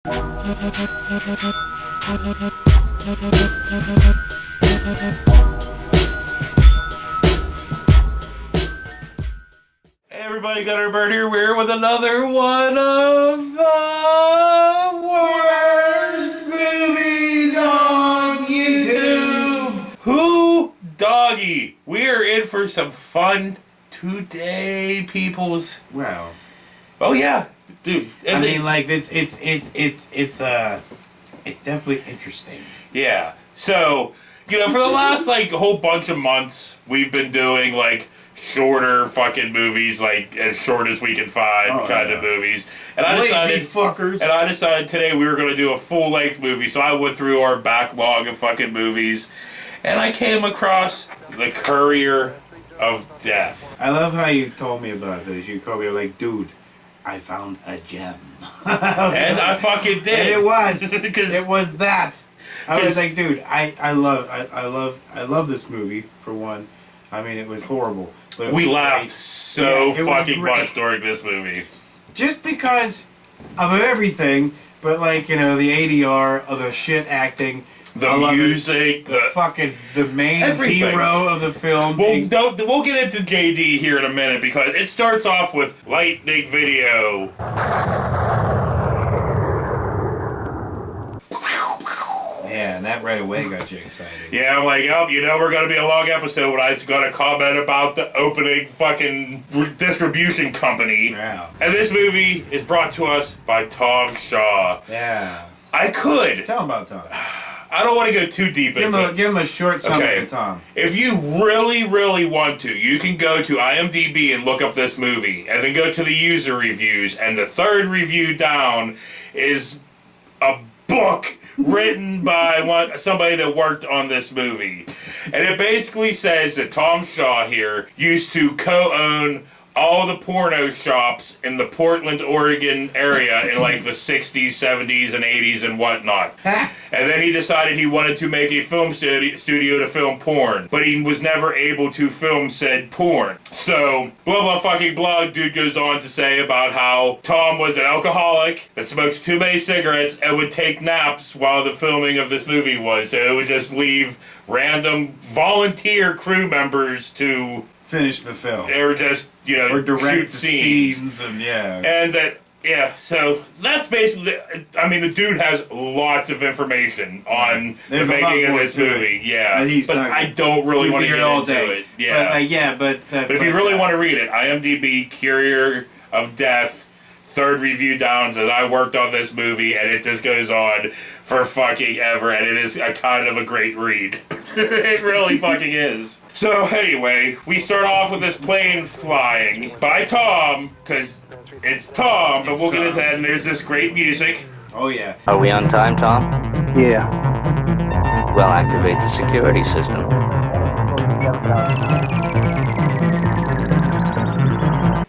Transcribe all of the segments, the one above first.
Hey everybody, Gutterbird here. We're with another one of the worst movies on YouTube. Who doggy? We are in for some fun today, peoples. Wow. Oh yeah, dude. I mean, like it's definitely interesting. Yeah. So, you know, for the last like whole bunch of months, we've been doing like shorter fucking movies, like as short as we can find of movies. And I decided today we were going to do a full length movie. So I went through our backlog of fucking movies, and I came across The Courier of Death. I love how you told me about this. You called me like, dude, I found a gem. And I fucking did. And it was. It was that. I was like, dude, I love this movie, for one. I mean, it was horrible. But we laughed so fucking much during this movie. Just because of everything, but like, you know, the ADR of the shit acting, the music, the main hero of the film. We'll get into JD here in a minute because it starts off with lightning video. Yeah, and that right away got you excited. Yeah, I'm like, oh, you know, we're going to be a long episode when I was going to comment about the opening fucking distribution company. Yeah. And this movie is brought to us by Tom Shaw. Yeah. I could. Tell him about Tom. I don't want to go too deep into it. Give him a short summary of Tom. If you really, really want to, you can go to IMDb and look up this movie, and then go to the user reviews, and the third review down is a book written by somebody that worked on this movie. And it basically says that Tom Shaw here used to co-own all the porno shops in the Portland, Oregon area in like the 60s, 70s, and 80s and whatnot. And then he decided he wanted to make a film studio to film porn, but he was never able to film said porn. So, blah blah fucking blah, dude goes on to say about how Tom was an alcoholic that smoked too many cigarettes and would take naps while the filming of this movie was. So it would just leave random volunteer crew members to finish the film. Or just, you know, or direct shoot scenes. And yeah. And that, yeah, so that's basically, I mean, the dude has lots of information on the making of this movie. Yeah. But I don't really want to get into it. Yeah. But if you really want to read it, IMDb, Courier of Death, third review downs as I worked on this movie, and it just goes on for fucking ever, and it is a kind of a great read. It really fucking is. So anyway, we start off with this plane flying by Tom, because it's Tom, but we'll get into that, and there's this great music. Oh yeah. Are we on time, Tom? Yeah. Well, activate the security system.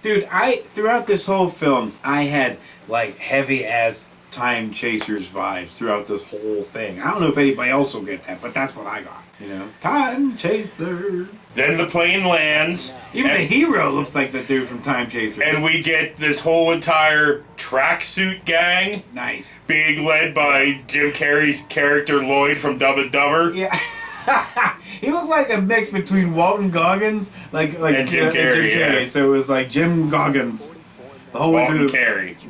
Dude, throughout this whole film, I had like heavy ass Time Chasers vibes throughout this whole thing. I don't know if anybody else will get that, but that's what I got. You know, Time Chasers. Then the plane lands. Even the hero looks like the dude from Time Chasers. And we get this whole entire tracksuit gang. Nice. Being led by Jim Carrey's character Lloyd from Dumb and Dumber. Yeah. He looked like a mix between Walton Goggins, and Jim Carrey. Yeah. So it was like Jim Goggins. The whole way through.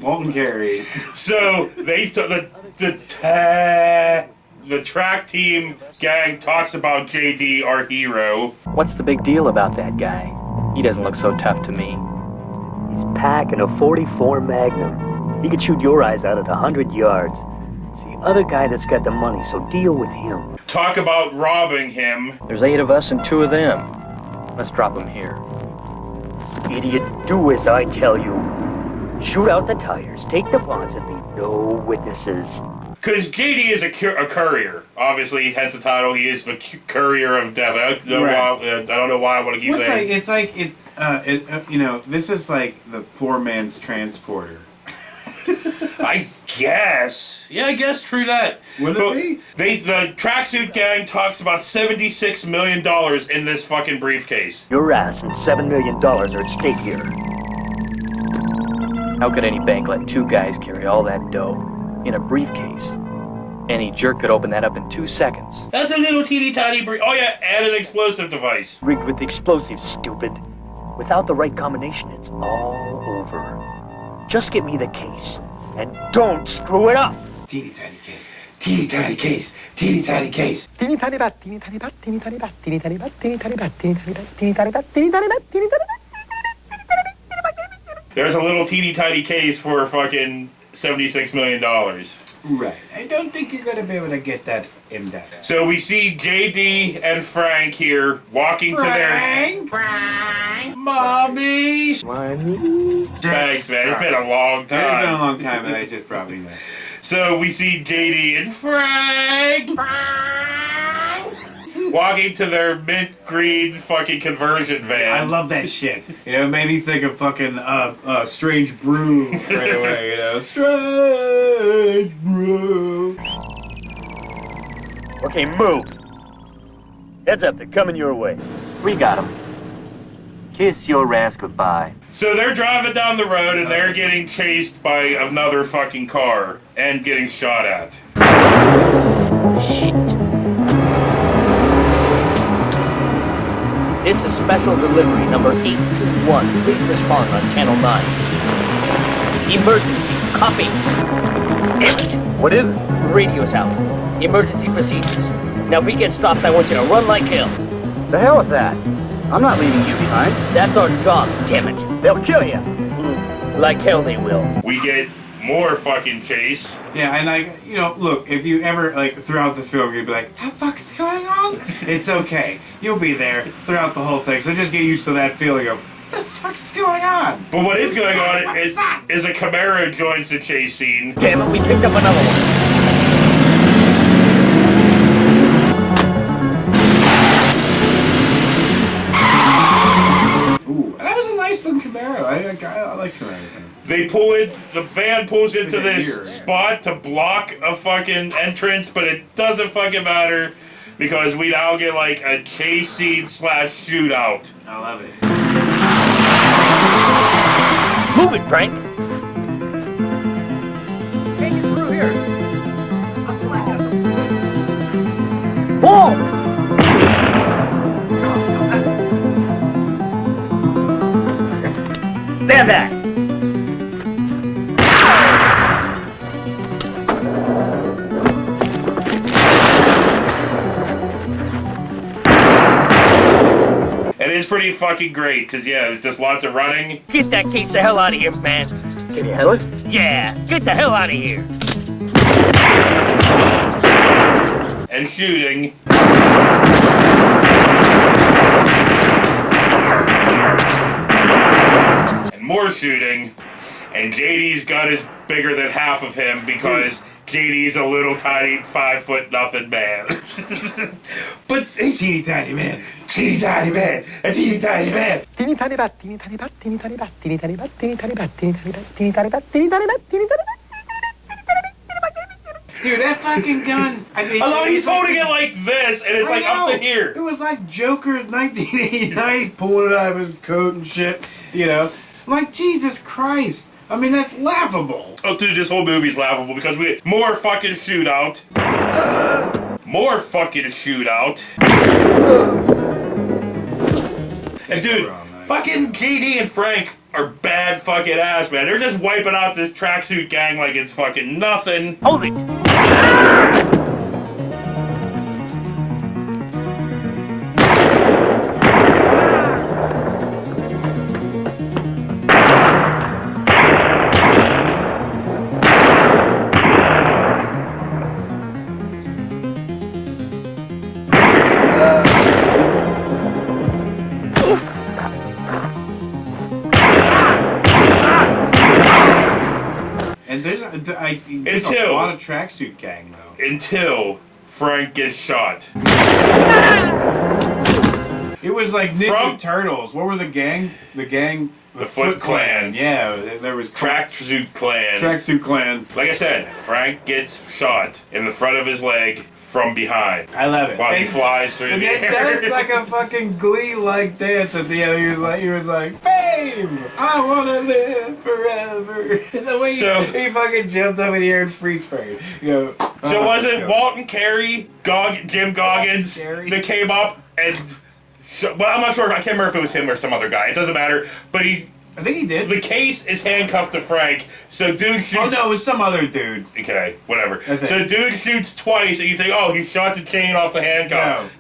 Walton Carey. So they the track team gang talks about JD, our hero. What's the big deal about that guy? He doesn't look so tough to me. He's packing a .44 Magnum. He could shoot your eyes out at 100 yards. It's the other guy that's got the money, so deal with him. Talk about robbing him. There's 8 of us and 2 of them. Let's drop them here. Idiot, do as I tell you. Shoot out the tires, take the bonds, and leave no witnesses. Because JD is a courier. Obviously, hence the title. He is the courier of death. I don't know why I want to keep saying. It's like you know, this is like the poor man's transporter. I guess. Yeah, I guess. True that. Would it be? The tracksuit gang talks about $76 million in this fucking briefcase. Your ass and $7 million are at stake here. How could any bank let 2 guys carry all that dough? in a briefcase. Any jerk could open that up in 2 seconds. That's a little teeny tiny Oh yeah, and an explosive device. Rigged with explosives, stupid. Without the right combination, it's all over. Just get me the case, and don't screw it up! Teeny tiny case. Teeny tiny case. Teeny tiny case. Teeny tiny bat, teeny tiny bat, teeny tiny bat, teeny tiny bat, teeny tiny bat, teeny tiny bat, teeny tiny bat, teeny tiny bat, teeny tiny bat. There's a little teeny tiny case for fucking $76 million. Right. I don't think you're gonna be able to get that in that. So we see JD and Frank here walking to their... Mommy! Thanks, man. It's been a long time. It's been a long time, and I just probably know. So we see JD and Frank walking to their mint green fucking conversion van. I love that shit. You know, it made me think of fucking Strange Brew right away. You know, Strange Brew. Okay, move. Heads up, they're coming your way. We got him. Kiss your ass goodbye. So they're driving down the road and they're getting chased by another fucking car and getting shot at. Shit. This is special delivery number 821. Please respond on channel 9. Emergency. Copy. Damn it. What is it? Radio's out. Emergency procedures. Now if we get stopped, I want you to run like hell. The hell with that. I'm not leaving you behind. That's our job, damn it. They'll kill you. Like hell they will. We get more fucking chase. Yeah, and you know, look, if you ever, throughout the film, you'd be like, the fuck's going on? It's okay. You'll be there throughout the whole thing, so just get used to that feeling of, what the fuck's going on? But what is going on is a Camaro joins the chase scene. Damn it, we picked up another one. Camaro. I like Camaros. The van pulls into this spot to block a fucking entrance, but it doesn't fucking matter because we now get like a chase scene / shootout. I love it. Move it, Frank. Take it through here. Whoa! Stand back! It is pretty fucking great, because yeah, there's just lots of running. Get that case the hell out of here, man. Can you handle it? Yeah, get the hell out of here. And shooting. More shooting, and JD's gun is bigger than half of him because JD's a little tiny 5 foot nothing man. But he's teeny tiny man, teeny tiny man, a teeny tiny man. Teeny tiny bat, teeny tiny bat, teeny tiny bat, teeny tiny bat, teeny tiny bat, teeny tiny bat, teeny tiny bat, teeny tiny bat, teeny tiny bat. Dude, that fucking gun. I mean, although he's holding it like this, and it's like up to here. It was like Joker 1989. He's pulling it out of his coat and shit. You know. I'm like, Jesus Christ. I mean, that's laughable. Oh, dude, this whole movie's laughable because we get more fucking shootout. More fucking shootout. And dude, fucking JD and Frank are bad fucking ass, man. They're just wiping out this tracksuit gang like it's fucking nothing. Hold it! And there's a lot of tracksuit gang though. Until Frank gets shot. It was like Ninja Turtles. What were the gang? The gang The Foot Clan. Yeah, there was Tracksuit Clan. Tracksuit Clan. Like I said, Frank gets shot in the front of his leg from behind. I love it. While he flies through the air. That's like a fucking Glee-like dance at the end. He was like, fame! I wanna live forever. The way he fucking jumped up in the air and freeze sprayed. You know. So was it Walton Carey, Jim Goggins that came up and... Well, I'm not sure. I can't remember if it was him or some other guy. It doesn't matter. But I think he did. The case is handcuffed to Frank, so dude shoots... Oh, no, it was some other dude. Okay, whatever. So dude shoots twice, and you think, oh, he shot the chain off the handcuff.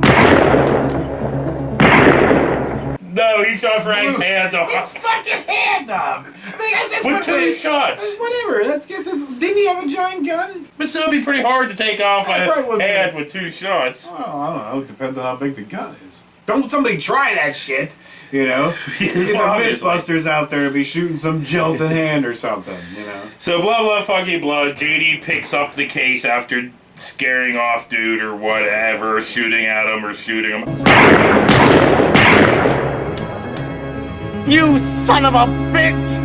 No, he shot Frank's hand off. His fucking hand off! With 2 shots. Whatever. Didn't he have a giant gun? But still, it'd be pretty hard to take off a hand with 2 shots. Oh, I don't know. It depends on how big the gun is. Don't somebody try that shit, you know? Get the Mythbusters out there to be shooting some jilted hand or something, you know? So blah blah fucking blah. JD picks up the case after scaring off dude or whatever, shooting at him or shooting him. You son of a bitch!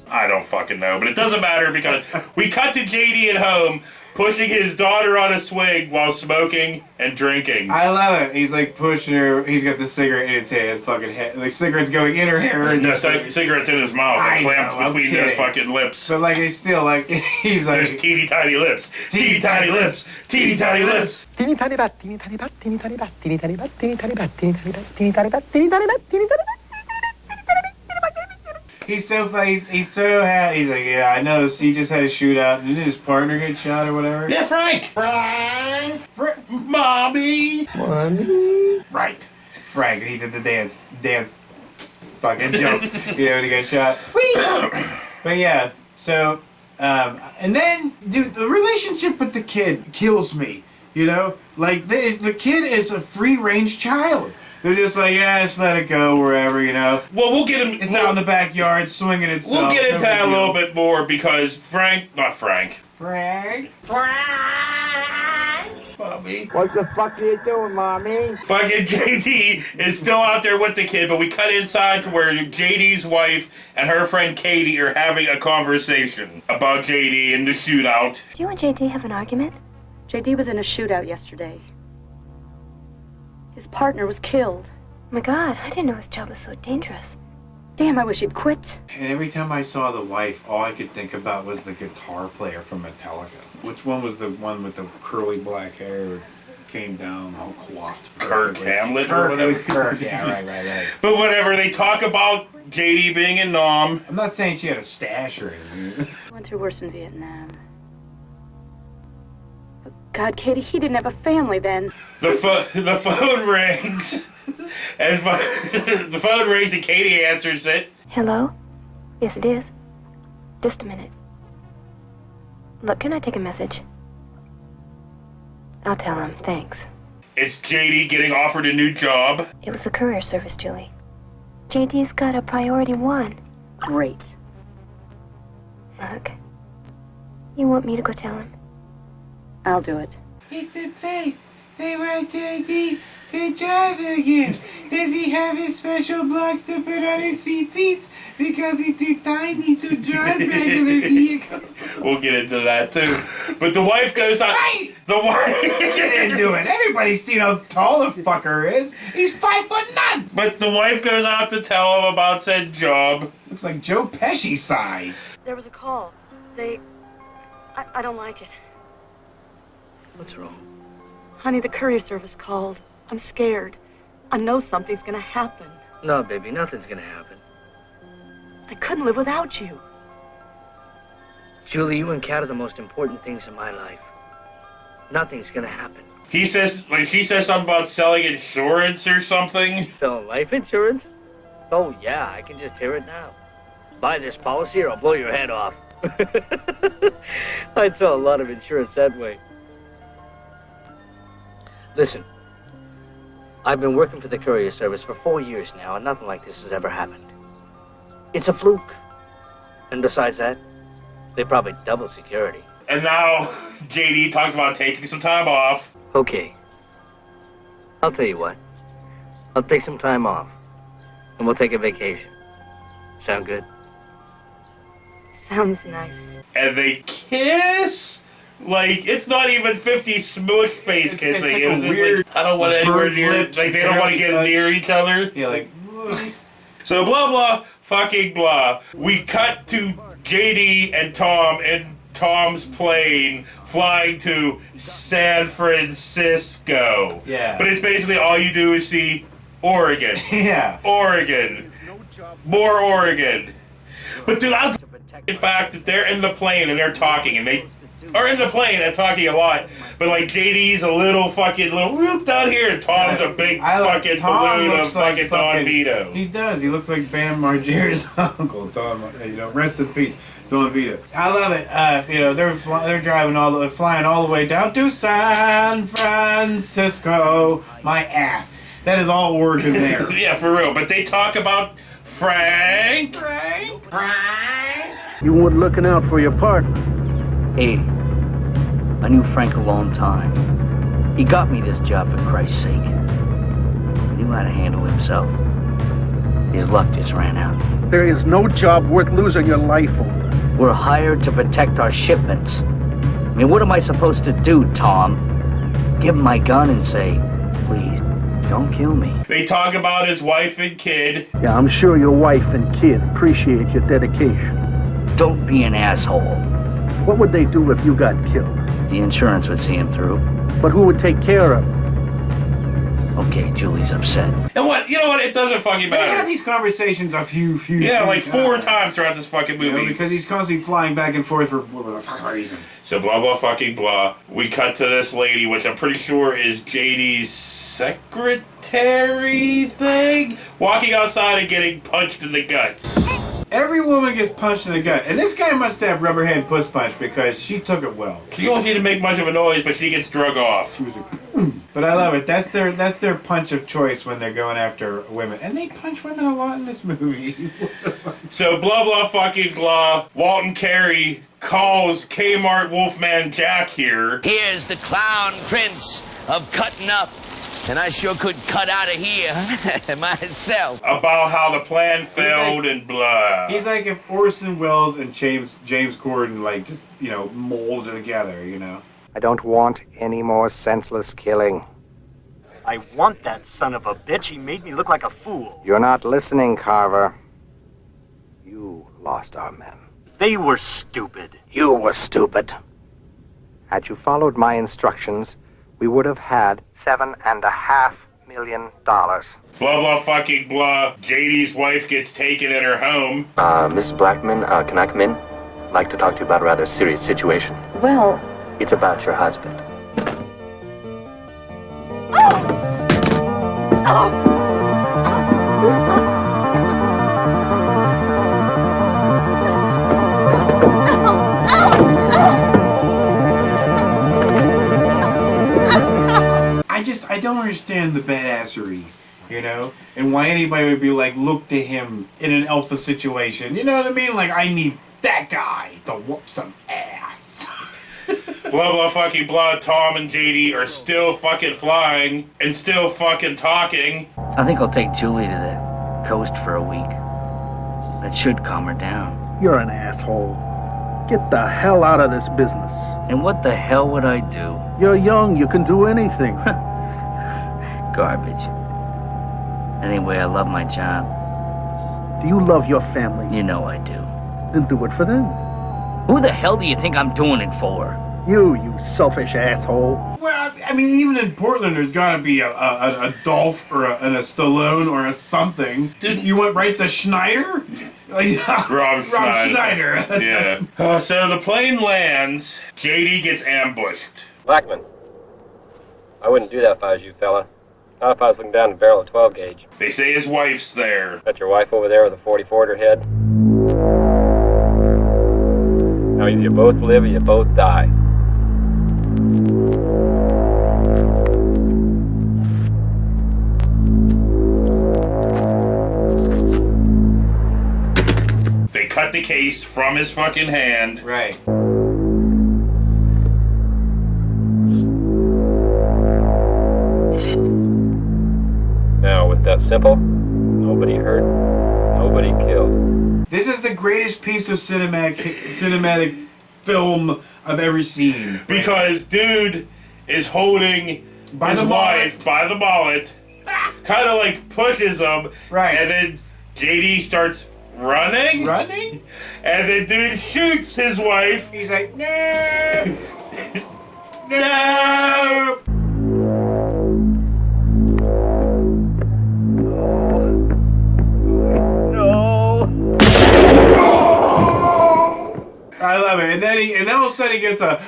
I don't fucking know, but it doesn't matter because we cut to JD at home pushing his daughter on a swing while smoking and drinking. I love it. He's like pushing her. He's got the cigarette in his hand, fucking head. The cigarette's going in her hair. No, cigarette's in his mouth and clamped between his fucking lips. But like, he's still like, he's like... There's teeny tiny lips. Teeny tiny lips. Teeny tiny lips. Teeny tiny bat, teeny tiny bat, teeny tiny bat, teeny tiny bat, teeny tiny bat, teeny tiny bat, teeny tiny bat, teeny tiny bat, teeny tiny bat. He's so funny. He's so happy. He's like, yeah, I know. He just had a shootout. Didn't his partner get shot or whatever? Yeah, Frank. Mommy. Right. Frank. He did the dance fucking jump. You know, when he got shot. But yeah, so, and then, dude, the relationship with the kid kills me. You know? Like, the kid is a free-range child. They're just like, yeah, just let it go wherever, you know. Well, we'll get him... It's out in the backyard, swinging itself. We'll get into that a little bit more because Frank... Frank? Mommy. What the fuck are you doing, Mommy? Fucking JD is still out there with the kid, but we cut inside to where JD's wife and her friend Katie are having a conversation about JD and the shootout. Do you and JD have an argument? JD was in a shootout yesterday. His partner was killed. Oh my God, I didn't know his job was so dangerous. Damn, I wish he'd quit. And every time I saw the wife, all I could think about was the guitar player from Metallica. Which one was the one with the curly black hair, came down all coiffed? Kirk Hamlet? Kirk, it was Kirk, yeah, right. But whatever, they talk about JD being in Nam. I'm not saying she had a stash or anything. Went through worse in Vietnam. But God, Katie, he didn't have a family then. The phone rings. And the phone rings and Katie answers it. Hello? Yes, it is. Just a minute. Look, can I take a message? I'll tell him, thanks. It's JD getting offered a new job. It was the courier service, Julie. JD's got a priority 1. Great. Look, you want me to go tell him? I'll do it. It's the place. They want JD to drive again. Does he have his special blocks to put on his feet seats? Because he's too tiny to drive regular vehicles. We'll get into that too. But the wife goes out. The wife didn't do it. Everybody's seen how tall the fucker is. He's 5'9". But the wife goes out to tell him about said job. Looks like Joe Pesci size. There was a call. I don't like it. What's wrong? Honey, the courier service called. I'm scared. I know something's gonna happen. No, baby, nothing's gonna happen. I couldn't live without you. Julie, you and Kat are the most important things in my life. Nothing's gonna happen. He says, she says something about selling insurance or something. Selling life insurance? Oh, yeah, I can just hear it now. Buy this policy or I'll blow your head off. I'd sell a lot of insurance that way. Listen, I've been working for the courier service for 4 years now, and nothing like this has ever happened. It's a fluke. And besides that, they probably double security. And now JD talks about taking some time off. Okay. I'll tell you what. I'll take some time off. And we'll take a vacation. Sound good? Sounds nice. And they kiss? Like, it's not even 50 smush face kissing. like It was a just weird like, I don't want anywhere near, lips, like, they don't want to get touch. near each other. Yeah, like. So blah blah fucking blah. We cut to JD and Tom in Tom's plane flying to San Francisco. Yeah. But it's basically all you do is see Oregon. Yeah. Oregon. More Oregon. But dude, I the fact that they're in the plane and they're talking and they are in the plane and talking a lot, but like JD's a little whoop down here and Tom's a big fucking balloon of fucking Don Vito. He does. He looks like Bam Margera's uncle. Don, rest in peace, Don Vito. I love it. They're driving flying all the way down to San Francisco. My ass. That is all working there. Yeah, for real. But they talk about Frank. You weren't looking out for your partner. Hey, I knew Frank a long time. He got me this job for Christ's sake. He knew how to handle himself. His luck just ran out. There is no job worth losing your life over. We're hired to protect our shipments. I mean, what am I supposed to do, Tom? Give him my gun and say, please, don't kill me. They talk about his wife and kid. Yeah, I'm sure your wife and kid appreciate your dedication. Don't be an asshole. What would they do if you got killed? The insurance would see him through. But who would take care of him? Okay, Julie's upset. And what? You know what? It doesn't fucking They have matter. these conversations a few Yeah, like 4 times throughout this fucking movie. Because he's constantly flying back and forth for whatever the fuck reason. So blah blah fucking blah. We cut to this lady, which I'm pretty sure is JD's secretary thing, walking outside and getting punched in the gut. Every woman gets punched in the gut, and this guy must have rubber hand puss punch because she took it well. She don't seem to make much of a noise, but she gets drug off. She was like, boom. But I love it. That's their punch of choice when they're going after women, and they punch women a lot in this movie. So blah blah fucking blah. Walton Carey calls Kmart Wolfman Jack here. Here's the clown prince of cutting up. And I sure could cut out of here myself. About how the plan failed and blah. He's like if Orson Welles and James Corden just molded together, I don't want any more senseless killing. I want that son of a bitch. He made me look like a fool. You're not listening, Carver. You lost our men. They were stupid. You were stupid. Had you followed my instructions, we would have had $7.5 million. Blah blah fucking blah. JD's wife gets taken in her home. Miss Blackman, can I come in? I'd like to talk to you about a rather serious situation. Well, It's about your husband. I don't understand the badassery, and why anybody would be like, look to him in an alpha situation. You know what I mean? Like, I need that guy to whoop some ass. Blah blah fucking blah. Tom and JD are still fucking flying and still fucking talking. I think I'll take Julie to the coast for a week. That should calm her down. You're an asshole. Get the hell out of this business. And what the hell would I do? You're young, you can do anything. Garbage. Anyway, I love my job. Do you love your family? You know I do. Then do it for them. Who the hell do you think I'm doing it for? You selfish asshole. Well, I mean, even in Portland, there's got to be a Dolph or a Stallone or a something. You went right to Schneider? Rob Schneider. Yeah. So the plane lands. JD gets ambushed. Blackman, I wouldn't do that if I was you, fella. Not if I was looking down the barrel of 12 gauge. They say his wife's there. That's your wife over there with a 44 at her head? Now either you both live or you both die. They cut the case from his fucking hand. Right. Now, with that simple, nobody hurt, nobody killed. This is the greatest piece of cinematic film I've ever seen. Because dude is holding his wife by the mullet, kind of like pushes him, right? And then JD starts running, and then dude shoots his wife. He's like, no, no. I love it. And then all of a sudden he gets a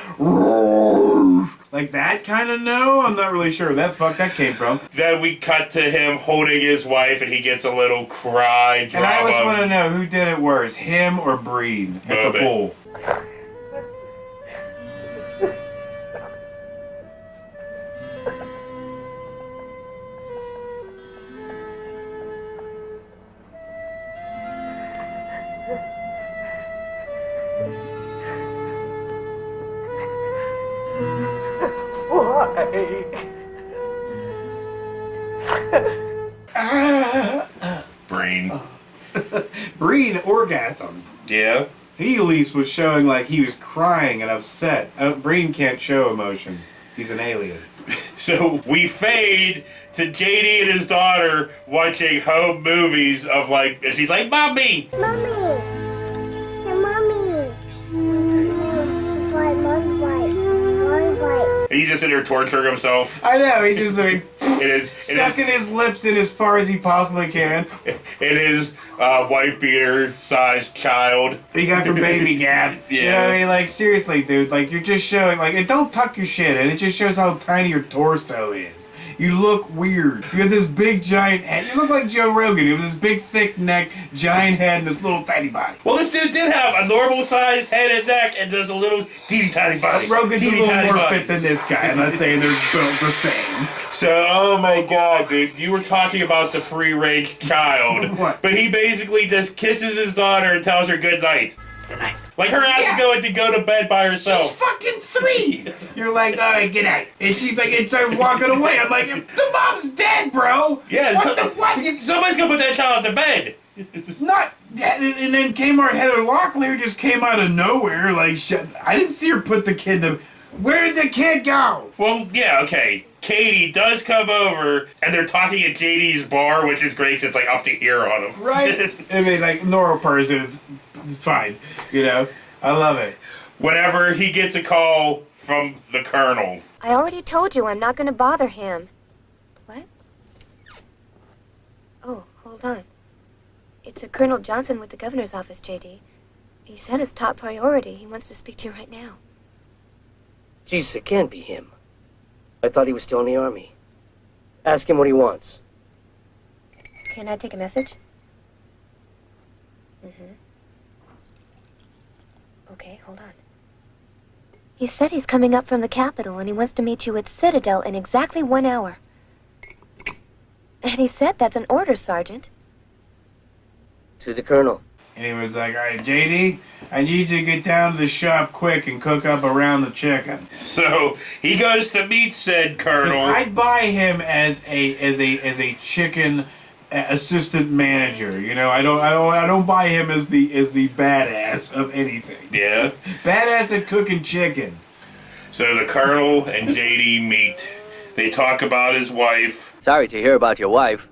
like that kind of no. I'm not really sure where that came from. Then we cut to him holding his wife, and he gets a little cry drama. And I always want to know who did it worse, him or Breen at the pool. Breen. Breen orgasmed. Yeah. He at least was showing like he was crying and upset. Breen can't show emotions. He's an alien. So we fade to JD and his daughter watching home movies of like, and she's like, Mommy! Mommy! Hey, Mommy! He's just in there torturing himself. I know, he's just like sucking his lips in as far as he possibly can. In his wife beater sized child. He got from Baby Gap. Yeah. You know what I mean? Like, seriously, dude. Like, you're just showing, like, and don't tuck your shit in. It just shows how tiny your torso is. You look weird. You have this big, giant head. You look like Joe Rogan. You have this big, thick neck, giant head, and this little tiny body. Well, this dude did have a normal sized head and neck, and just a little teeny tiny body. Rogan's a little more body. fit than this guy. I'm not saying they're built the same. So, oh my god, dude, you were talking about the free-range child. What? But he basically just kisses his daughter and tells her good night. Good night. Like her ass is going to go to bed by herself. She's fucking 3. You're like, all right, get out. And she's like, and started walking away. I'm like, the mom's dead, bro. Yeah, what? Somebody's gonna put that child to bed. Not. And then Kmart Heather Locklear just came out of nowhere. Like, I didn't see her put the kid to. Where did the kid go? Well, yeah, okay. Katie does come over, and they're talking at JD's bar, which is great 'cause it's like up to here on him. Right? I mean, like, normal person, it's fine. You know? I love it. Whenever he gets a call from the Colonel. I already told you I'm not going to bother him. What? Oh, hold on. It's a Colonel Johnson with the governor's office, JD. He said it's top priority. He wants to speak to you right now. Jesus, it can't be him. I thought he was still in the army. Ask him what he wants. Can I take a message? Okay, hold on. He said he's coming up from the capital and he wants to meet you at Citadel in exactly 1 hour. And he said that's an order, Sergeant. To the Colonel. And he was like, all right, JD, I need you to get down to the shop quick and cook up around the chicken. So he goes to meet said Colonel. I'd buy him as a chicken assistant manager. You know, I don't buy him as the badass of anything. Yeah. Badass at cooking chicken. So the Colonel and JD meet. They talk about his wife. Sorry to hear about your wife.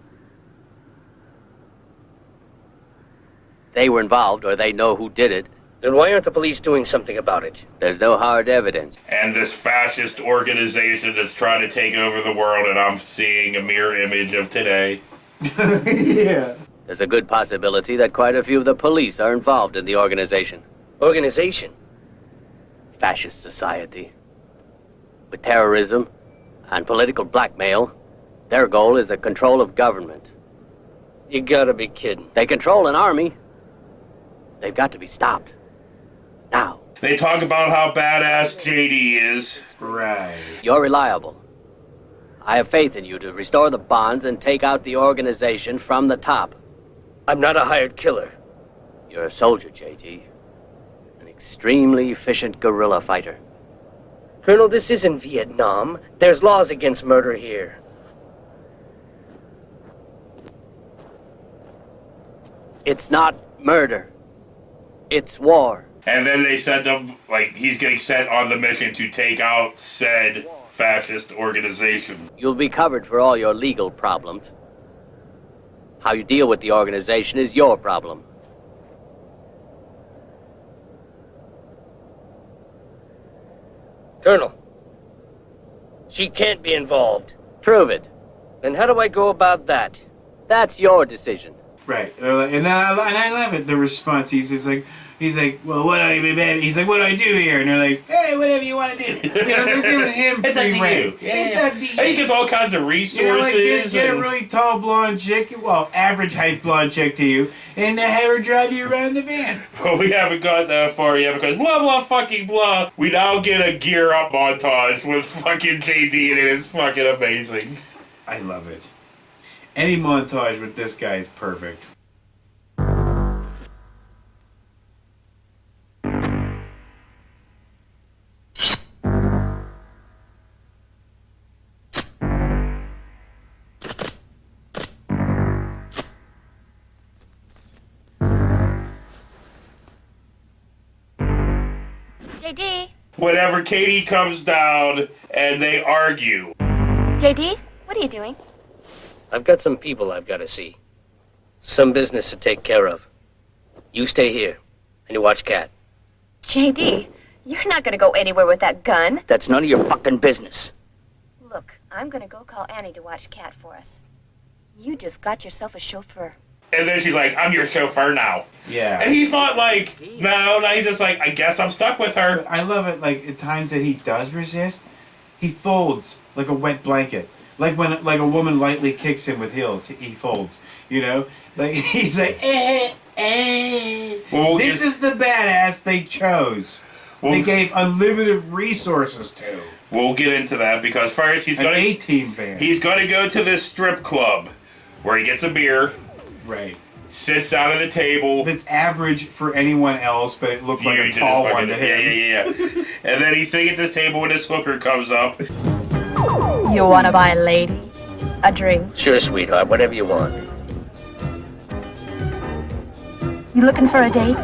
They were involved, or they know who did it. Then why aren't the police doing something about it? There's no hard evidence. And this fascist organization that's trying to take over the world, and I'm seeing a mirror image of today. Yeah. There's a good possibility that quite a few of the police are involved in the organization. Organization? Fascist society. With terrorism and political blackmail, their goal is the control of government. You gotta be kidding. They control an army. They've got to be stopped. Now. They talk about how badass JD is. Right. You're reliable. I have faith in you to restore the bonds and take out the organization from the top. I'm not a hired killer. You're a soldier, JD. An extremely efficient guerrilla fighter. Colonel, this isn't Vietnam. There's laws against murder here. It's not murder. It's war. And then they sent him, like, he's getting sent on the mission to take out said fascist organization. You'll be covered for all your legal problems. How you deal with the organization is your problem. Colonel, she can't be involved. Prove it. Then how do I go about that? That's your decision. Right, and I love it. The response. He's like, well, what do I do? He's like, what do I do here? And they're like, hey, whatever you want to do. You know, they're giving him it's free up to rein. you. Yeah, It's up to you. And he gets all kinds of resources. You know, like get a really tall blonde chick, well, average height blonde chick to you, and have her drive you around the van. Well, we haven't got that far yet because blah blah fucking blah. We now get a gear up montage with fucking JD, and it is fucking amazing. I love it. Any montage with this guy is perfect. JD? Whenever Katie comes down and they argue. JD, what are you doing? I've got some people I've got to see. Some business to take care of. You stay here, and you watch Cat. JD, you're not gonna go anywhere with that gun. That's none of your fucking business. Look, I'm gonna go call Annie to watch Cat for us. You just got yourself a chauffeur. And then she's like, I'm your chauffeur now. Yeah. And he's not like, no, he's just like, I guess I'm stuck with her. But I love it, like, at times that he does resist, he folds like a wet blanket. Like when a woman lightly kicks him with heels, he folds, you know? Like, he's like, Well, this is the badass they chose. They gave unlimited resources to. We'll get into that because first he's going to A-team van. He's going to go to this strip club where he gets a beer. Right. Sits down at a table. That's average for anyone else, but it looks like a tall one to him. Yeah. And then he's sitting at this table when his hooker comes up. You wanna buy a lady? A drink? Sure, sweetheart, whatever you want. You looking for a date?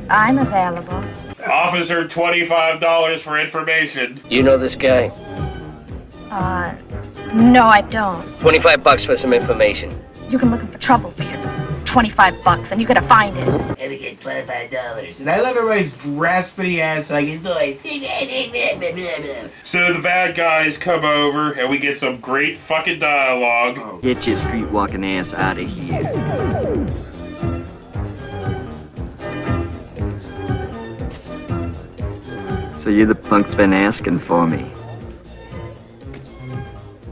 I'm available. Offers her $25 for information. You know this guy? No, I don't. $25 for some information. You can looking for trouble for your $25 and you gotta find it. And we get $25. And I love everybody's raspy ass fucking voice. So the bad guys come over and we get some great fucking dialogue. Get your street walking ass out of here. So you're the punk's been asking for me.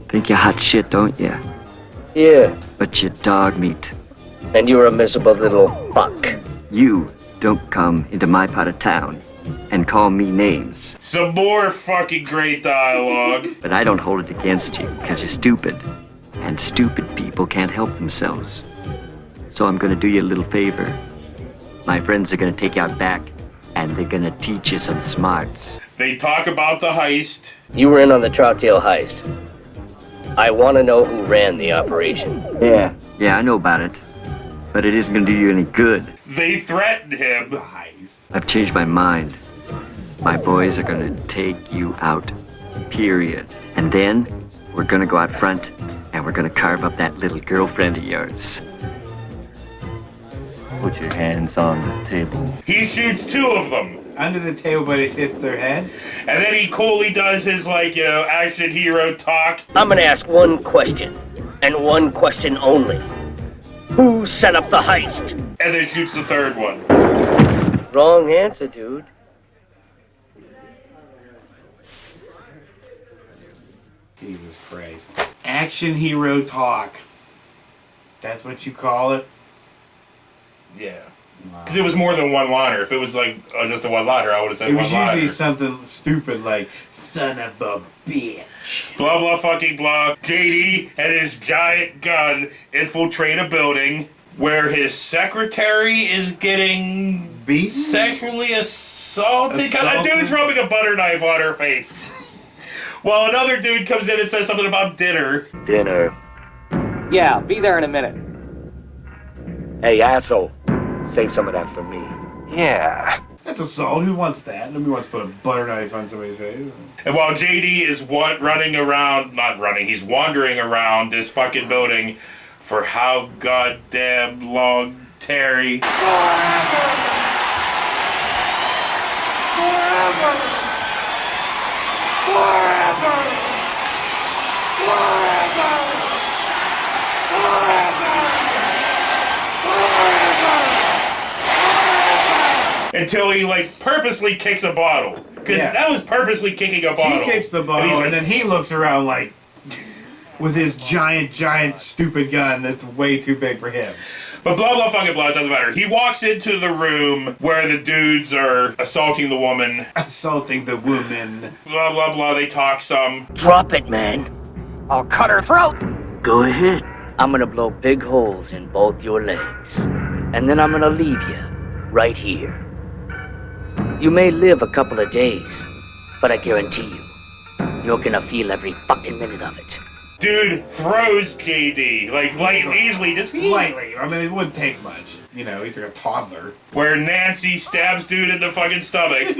Think you're hot shit, don't you? Yeah. But you're dog meat. And you're a miserable little fuck. You don't come into my part of town and call me names. Some more fucking great dialogue. But I don't hold it against you, because you're stupid. And stupid people can't help themselves. So I'm gonna do you a little favor. My friends are gonna take you out back, and they're gonna teach you some smarts. They talk about the heist. You were in on the Troutdale heist. I want to know who ran the operation. Yeah, I know about it. But it isn't gonna do you any good. They threatened him. I've changed my mind. My boys are gonna take you out, period. And then, we're gonna go out front, and we're gonna carve up that little girlfriend of yours. Put your hands on the table. He shoots two of them. Under the table, but it hits their head. And then he coolly does his, like, you know, action hero talk. I'm gonna ask one question, and one question only. Who set up the heist? And then shoots the third one. Wrong answer, dude. Jesus Christ. Action hero talk. That's what you call it? Yeah. Because it was more than one liner. If it was like just a one liner, I would have said it one liner. was usually something stupid like, son of a bitch. Blah, blah, fucking blah. JD and his giant gun infiltrate a building. where his secretary is getting beaten, sexually assaulted. A dude's rubbing a butter knife on her face. While another dude comes in and says something about dinner. Dinner. Yeah, be there in a minute. Hey, asshole. Save some of that for me. Yeah. That's assault. Who wants that? Nobody wants to put a butter knife on somebody's face. And while JD is wandering around this fucking building for how goddamn long, Terry? Forever! Forever! Forever! Until he, like, purposely kicks a bottle. Because that was purposely kicking a bottle. He kicks the bottle, and then he looks around, like, with his giant, stupid gun that's way too big for him. But blah, blah, fucking blah, it doesn't matter. He walks into the room where the dudes are assaulting the woman. Assaulting the woman. Blah, blah, blah, they talk some. Drop it, man. I'll cut her throat. Go ahead. I'm gonna blow big holes in both your legs. And then I'm gonna leave you right here. You may live a couple of days, but I guarantee you, you're gonna feel every fucking minute of it. Dude throws JD, like easily, just lightly. I mean, it wouldn't take much. You know, he's like a toddler. Where Nancy stabs dude in the fucking stomach.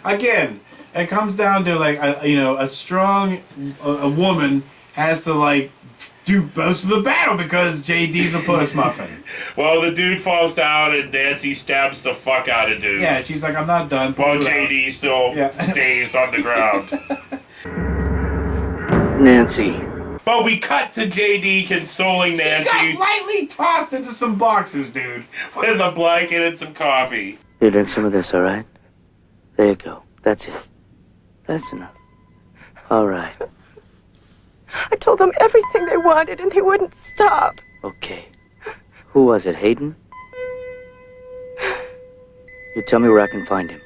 Again, it comes down to like a strong woman has to like do most of the battle because JD's a puss muffin. Well, the dude falls down and Nancy stabs the fuck out of dude. Yeah, she's like, I'm not done. While JD's still dazed on the ground. Nancy. But we cut to JD consoling Nancy. He got lightly tossed into some boxes, dude. With a blanket and some coffee. You drink some of this, all right? There you go. That's it. That's enough. All right. I told them everything they wanted and they wouldn't stop. Okay. Who was it, Hayden? You tell me where I can find him.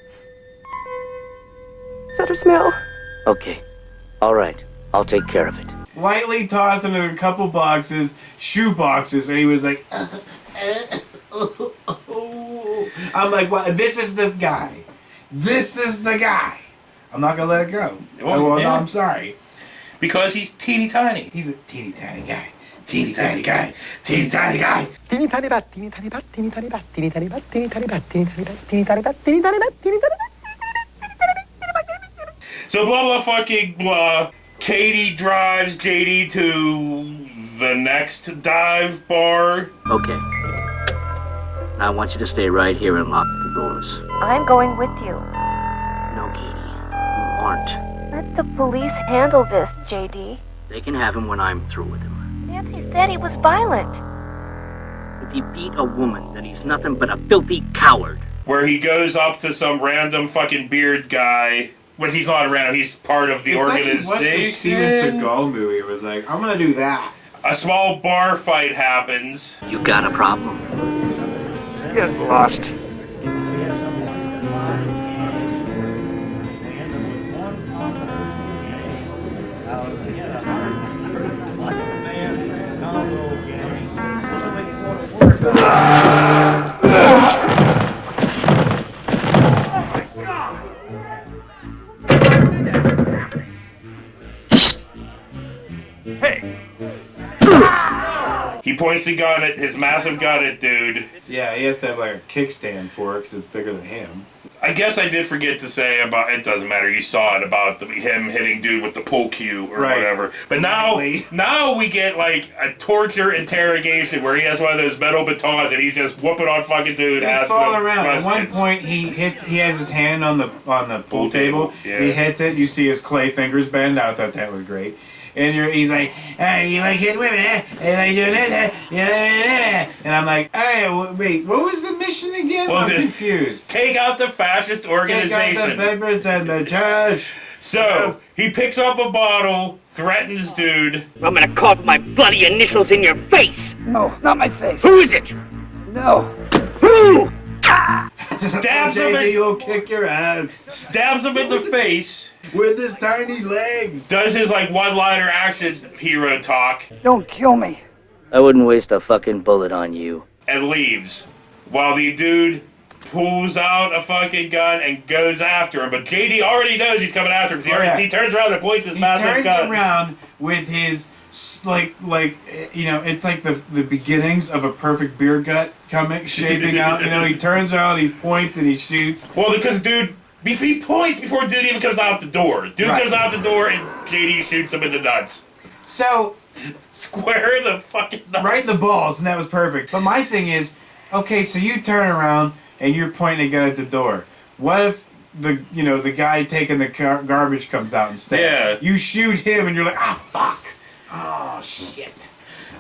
Sutter's Mill. Okay. All right. I'll take care of it. Lightly tossed into a couple boxes, shoe boxes, and he was like, I'm like, what? This is the guy. This is the guy. I'm not going to let it go. No, I'm sorry. Because he's teeny tiny. He's a teeny tiny guy. Teeny tiny guy. Teeny tiny guy. Teeny tiny bat, teeny tiny bat, teeny tiny bat, teeny tiny bat, teeny tiny bat, teeny tiny bat, teeny tiny bat, teeny tiny bat, teeny tiny bat. So blah blah fucking blah. Katie drives JD to the next dive bar. Okay. Now I want you to stay right here and lock the doors. I'm going with you. No, Katie. You aren't. Let the police handle this, JD. They can have him when I'm through with him. Nancy said he was violent. If he beat a woman, then he's nothing but a filthy coward. Where he goes up to some random fucking beard guy. But he's not around, he's part of the organization. Like he watched a Steven Seagal movie. It was like, I'm gonna do that. A small bar fight happens. You got a problem? Get lost. He points the gun at his massive gun at dude. Yeah, he has to have like a kickstand for it because it's bigger than him. I guess I did forget to say about, it doesn't matter, you saw it, about him hitting dude with the pull cue or whatever. But now we get like a torture interrogation where he has one of those metal batons and he's just whooping on fucking dude. He's falling around. At one point he has his hand on the pool table. Yeah. He hits it, you see his clay fingers bend. I thought that was great. And he's like, hey, you like hitting women, eh? And I doing this, and I'm like, hey, wait, what was the mission again? Well, I'm confused. Take out the fascist organization. Take out the papers and the trash. So, he picks up a bottle, threatens dude. I'm gonna carve my bloody initials in your face! No, not my face. Who is it? No. Who? Stabs him JD will kick your ass. Stabs him in the face. With his tiny legs. Does his, like, one-liner action hero talk. Don't kill me. I wouldn't waste a fucking bullet on you. And leaves. While the dude pulls out a fucking gun and goes after him. But JD already knows he's coming after him. Because he turns around and points his massive gun. He turns around with his, like, you know, it's like the beginnings of a perfect beer gut shaping out. You know, he turns around, he points, and he shoots. Well, because dude, he points before dude even comes out the door. Dude comes out the door and JD shoots him in the nuts. So, square in the fucking nuts. Right in the balls, and that was perfect. But my thing is, okay, so you turn around and you're pointing a gun at the door. What if the guy taking the garbage comes out instead? Yeah. You shoot him and you're like, fuck. Oh, shit.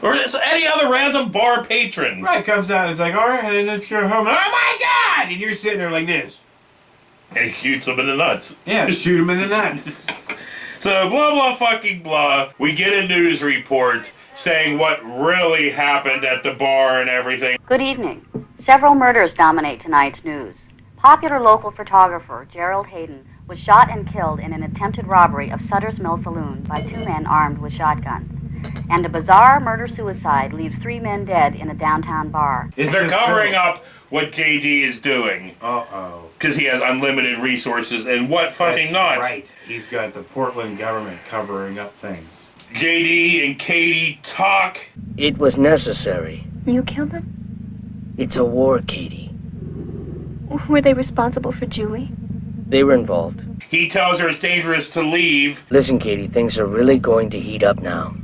Or it's any other random bar patron. Right, comes out and it's like, all right, and then let's go home. Oh my God! And you're sitting there like this. And he shoots him in the nuts. Yeah, shoot him in the nuts. So, blah, blah, fucking blah. We get a news report saying what really happened at the bar and everything. Good evening. Several murders dominate tonight's news. Popular local photographer Gerald Hayden was shot and killed in an attempted robbery of Sutter's Mill Saloon by 2 men armed with shotguns. And a bizarre murder-suicide leaves 3 men dead in a downtown bar. They're covering up what JD is doing. Uh-oh. Because he has unlimited resources, and what fucking not? Right. He's got the Portland government covering up things. JD and Katie talk. It was necessary. You killed them? It's a war, Katie. Were they responsible for Julie? They were involved. He tells her it's dangerous to leave. Listen, Katie, things are really going to heat up now.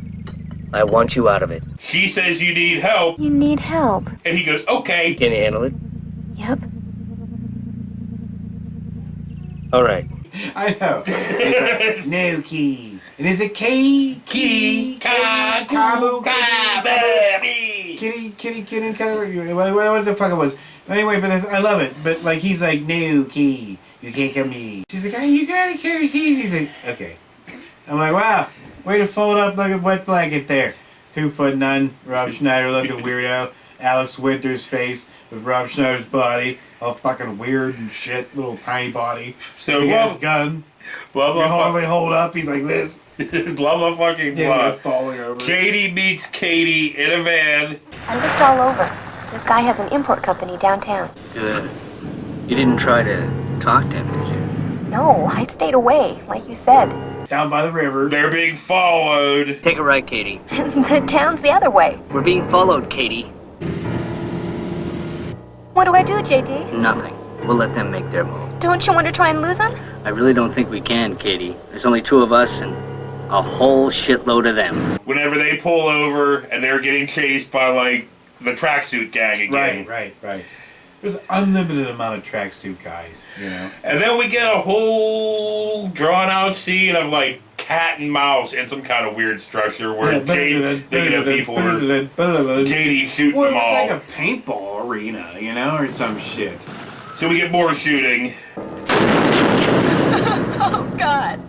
I want you out of it. She says you need help. You need help. And he goes, okay. Can you handle it? Yep. All right. I know. Like, no key. And is it K? Kitty, what the fuck it was. Anyway, but I love it. But like, he's like, no key. You can't come me. She's like, you gotta carry keys. He's like, okay. I'm like, wow. Way to fold up like a wet blanket there. 2'9", Rob Schneider looking weirdo. Alex Winter's face with Rob Schneider's body. All fucking weird and shit. Little tiny body. So he has a gun. Blah, blah, hold up. He's like this. Blah, blah, fucking blah. Falling over. JD meets Katie in a van. I looked all over. This guy has an import company downtown. Good. You didn't try to talk to him, did you? No, I stayed away, like you said. Down by the river. They're being followed. Take a right, Katie. The town's the other way. We're being followed, Katie. What do I do, JD? Nothing. We'll let them make their move. Don't you want to try and lose them? I really don't think we can, Katie. There's only 2 of us and a whole shitload of them. Whenever they pull over and they're getting chased by, like, the tracksuit gang again. Right. There's an unlimited amount of tracksuit guys, you know. And then we get a whole drawn-out scene of, like, cat and mouse in some kind of weird structure where people were JD shooting them all. It's like a paintball arena, you know, or some shit. So we get more shooting. Oh, God.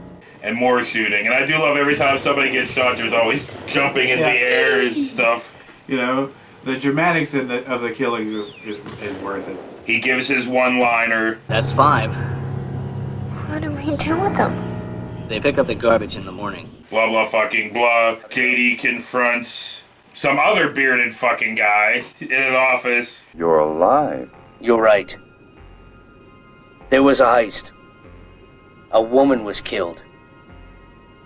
And more shooting. And I do love every time somebody gets shot, there's always jumping in the air and stuff. You know, the dramatics of the killings is worth it. He gives his one-liner. That's 5. What do we do with them? They pick up the garbage in the morning. Blah, blah, fucking blah. JD confronts some other bearded fucking guy in an office. You're alive. You're right. There was a heist. A woman was killed.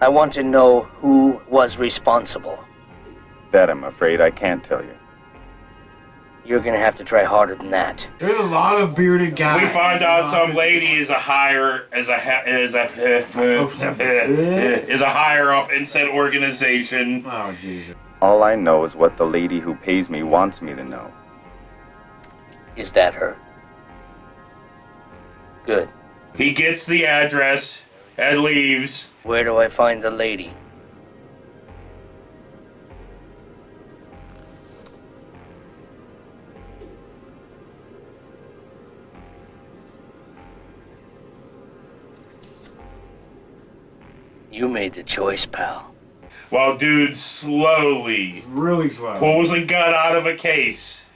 I want to know who was responsible. That I'm afraid I can't tell you. You're gonna have to try harder than that. There's a lot of bearded guys. We find out some lady is a higher up in said organization. Oh Jesus! All I know is what the lady who pays me wants me to know. Is that her? Good. He gets the address and leaves. Where do I find the lady? You made the choice, pal. While dude slowly really slow pulls a gun out of a case.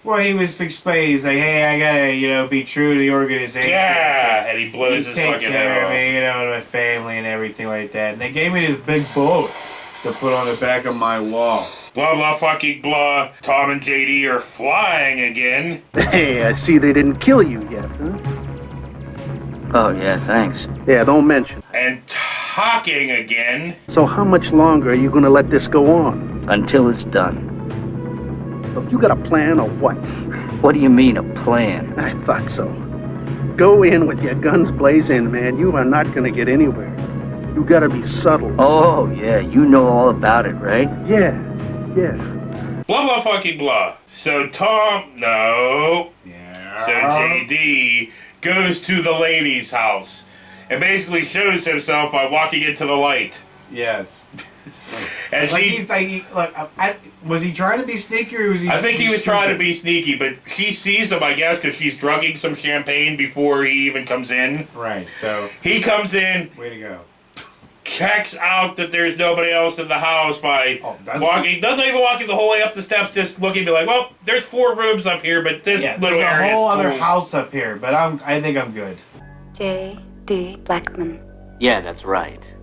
Well, he was explaining, he's like, hey, I gotta, be true to the organization. Yeah, and he blows his take fucking care head of off. me, and my family and everything like that. And they gave me this big boat to put on the back of my wall. Blah, blah, fucking blah. Tom and JD are flying again. Hey, I see they didn't kill you yet, huh? Oh, yeah, thanks. Yeah, don't mention. And talking again. So how much longer are you gonna let this go on? Until it's done. Look, you got a plan or what? What do you mean, a plan? I thought so. Go in with your guns blazing, man. You are not gonna get anywhere. You gotta be subtle. Oh, yeah, you know all about it, right? Yeah. Blah, blah, fucking blah. So Tom, no. Yeah. So JD goes to the lady's house and basically shows himself by walking into the light. Yes. And was he trying to be sneaky or was he? I think he was trying to be sneaky, but she sees him, I guess, because she's drugging some champagne before he even comes in. Right. So he comes in. Way to go. Checks out that there's nobody else in the house by walking. Doesn't even walk the whole way up the steps, just looking, be like, well, there's 4 rooms up here, but this little there's area a whole is other cool. house up here, but I think I'm good. J.D. Blackman. Yeah, that's right.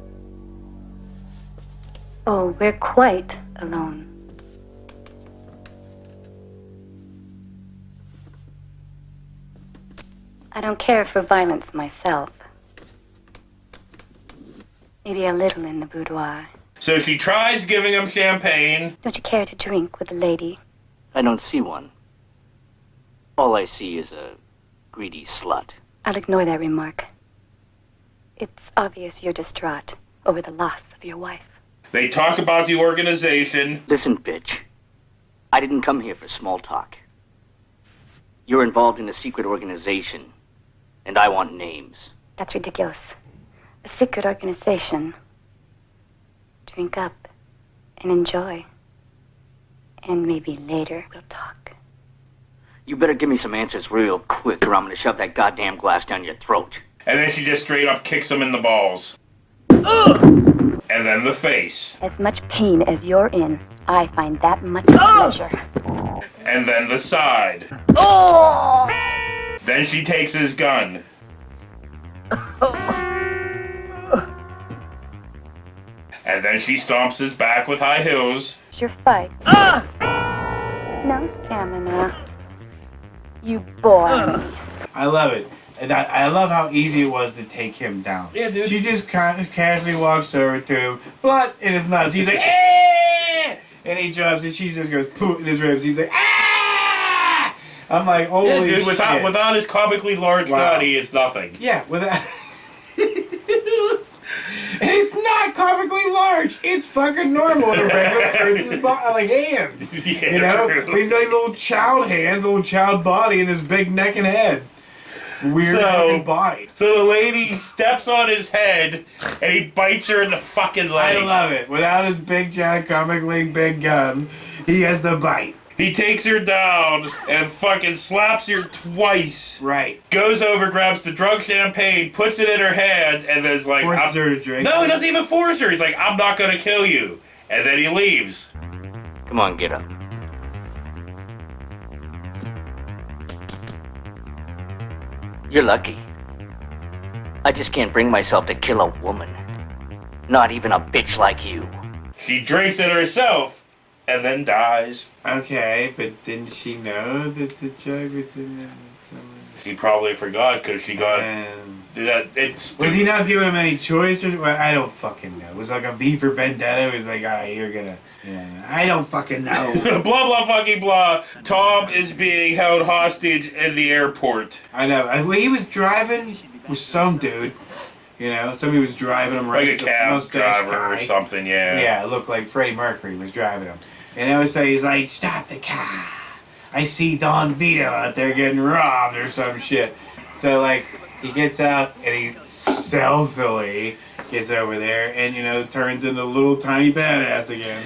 Oh, we're quite alone. I don't care for violence myself. Maybe a little in the boudoir. So she tries giving him champagne. Don't you care to drink with a lady? I don't see one. All I see is a greedy slut. I'll ignore that remark. It's obvious you're distraught over the loss of your wife. They talk about the organization. Listen, bitch. I didn't come here for small talk. You're involved in a secret organization, and I want names. That's ridiculous. A secret organization. Drink up and enjoy. And maybe later we'll talk. You better give me some answers real quick, or I'm gonna shove that goddamn glass down your throat. And then she just straight up kicks him in the balls. And then the face. As much pain as you're in, I find that much pleasure. And then the side. Then she takes his gun. And then she stomps his back with high heels. It's your fight. No stamina. You bore me. I love it. And I love how easy it was to take him down. Yeah, dude. She just casually walks over to him, blood in his nuts. He's like, eh! And he jumps, and she just goes poof in his ribs. He's like, ah! I'm like, holy Yeah, dude, shit. without his comically large gun, he is nothing. Yeah, without... And it's not comically large. It's fucking normal with a regular person's hands. Yeah, you know? true. He's got these little child hands, little child body, and his big neck and head. Weird fucking body. So the lady steps on his head, and he bites her in the fucking leg. I love it. Without his big, giant, comically big gun, he has the bite. He takes her down and fucking slaps her twice. Right. Goes over, grabs the drug champagne, puts it in her hand, and then's like... Forces her to drink. No, he doesn't even force her. He's like, I'm not gonna kill you. And then he leaves. Come on, get up. You're lucky. I just can't bring myself to kill a woman. Not even a bitch like you. She drinks it herself, and then dies. Okay, but didn't she know that the drug was in there? She probably forgot because she got... Was he not giving him any choice? Or, well, I don't fucking know. It was like a V for Vendetta. It was like, you're gonna... Yeah, I don't fucking know. blah, blah, fucking blah. Tom is being held hostage in the airport. I know. He was driving with some dude. You know, somebody was driving him right. Like a cab driver guy. or something, yeah. Yeah, it looked like Freddie Mercury was driving him. And I would say, he's like, stop the car. I see Don Vito out there getting robbed or some shit. So, like, he gets out and he stealthily gets over there and, turns into a little tiny badass again.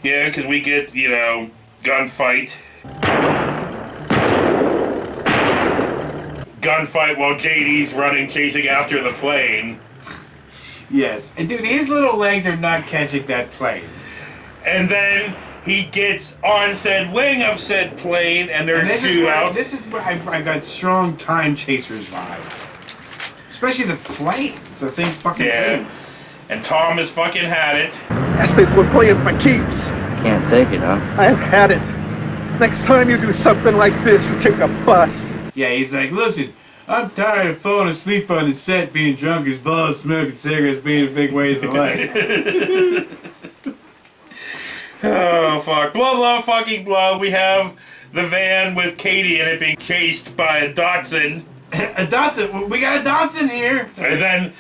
Yeah, because we get, gunfight. gunfight while JD's running, chasing after the plane. Yes. And dude, his little legs are not catching that plane. And then he gets on said wing of said plane, and there's shootouts. This is where I got strong Time Chasers vibes. Especially the plane. It's the same fucking thing. And Tom has fucking had it. Bastards were playing for keeps. Can't take it, huh? I've had it. Next time you do something like this, you take a bus. Yeah, he's like, listen, I'm tired of falling asleep on the set, being drunk as balls, smoking cigarettes, being in big ways of life. Oh, fuck. Blah, blah, fucking blah. We have the van with Katie in it being chased by a Datsun. A Datsun? We got a Datsun here! And then,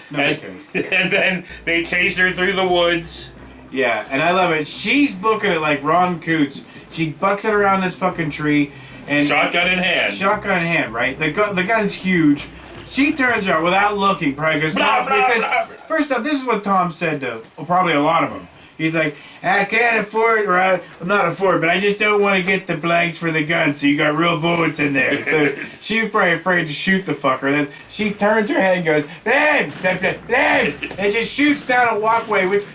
and then they chase her through the woods. Yeah, and I love it. She's booking it like Ron Coots. She bucks it around this fucking tree. And shotgun in hand. Shotgun in hand, right? The gun's huge. She turns around without looking, probably goes, no, because first off, this is what Tom said to probably a lot of them. He's like, I can't afford, or I'm not afford, but I just don't want to get the blanks for the gun, so you got real bullets in there. So she was probably afraid to shoot the fucker. Then she turns her head and goes, then, and just shoots down a walkway, which